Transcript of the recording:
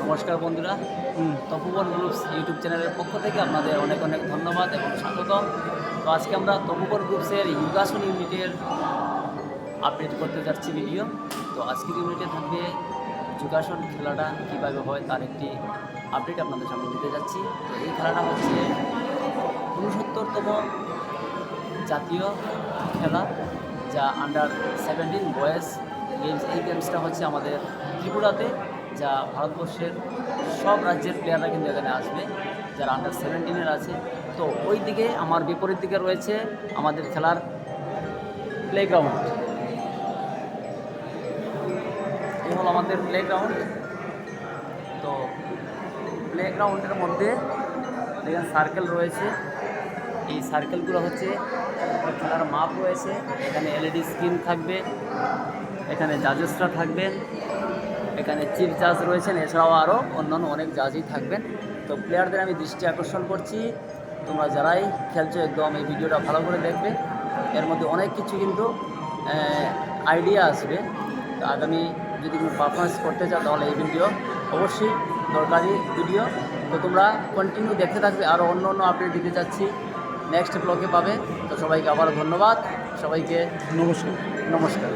নমস্কার বন্ধুরা, তপোবন groups YouTube চ্যানেলের পক্ষ থেকে আপনাদের অনেক অনেক ধন্যবাদ এবং স্বাগতম। তো আজকে আমরা তপোবন গ্রুপসের যোগাসন ইউনিটের আপডেট করতে যাচ্ছি ভিডিও। তো আজকের ইউনিটে থাকবে যোগাসন খেলাটা কীভাবে হয় তার একটি আপডেট আপনাদের সামনে দিতে যাচ্ছি। তো এই খেলাটা হচ্ছে 69তম জাতীয় খেলা, যা আন্ডার 17 বয়েজ গেমস। এই গেমসটা হচ্ছে আমাদের ত্রিপুরাতে, যা ভারতবর্ষের সব রাজ্যের প্লেয়াররা কিন্তু এখানে আসবে যারা আন্ডার 17-এর আছে। তো ওই দিকে আমার বিপরীত দিকে রয়েছে আমাদের খেলার প্লেগ্রাউন্ড। এই হলো আমাদের প্লেগ্রাউন্ড। তো প্লেগ্রাউন্ডের মধ্যে দেখেন সার্কেল রয়েছে। এই সার্কেলগুলো হচ্ছে খেলার মাপ রয়েছে। এখানে এলইডি স্ক্রিন থাকবে, এখানে জাজেসরা থাকবেন, এখানে চিফ জাজ রয়েছেন, এছাড়াও আরও অন্যান্য অনেক জাজই থাকবেন। তো প্লেয়ারদের আমি দৃষ্টি আকর্ষণ করছি, তোমরা যারাই খেলছো একদম এই ভিডিওটা ভালো করে দেখবে। এর মধ্যে অনেক কিছু কিন্তু আইডিয়া আসবে। তো আগামী যদি কোনো পারফরমেন্স করতে চাও তাহলে এই ভিডিও অবশ্যই দরকারি ভিডিও। তো তোমরা কন্টিনিউ দেখতে থাকবে, আরও অন্য অন্য আপডেট দিতে চাচ্ছি, নেক্সট ব্লগে পাবে। তো সবাইকে আবার ধন্যবাদ, সবাইকে নমস্কার।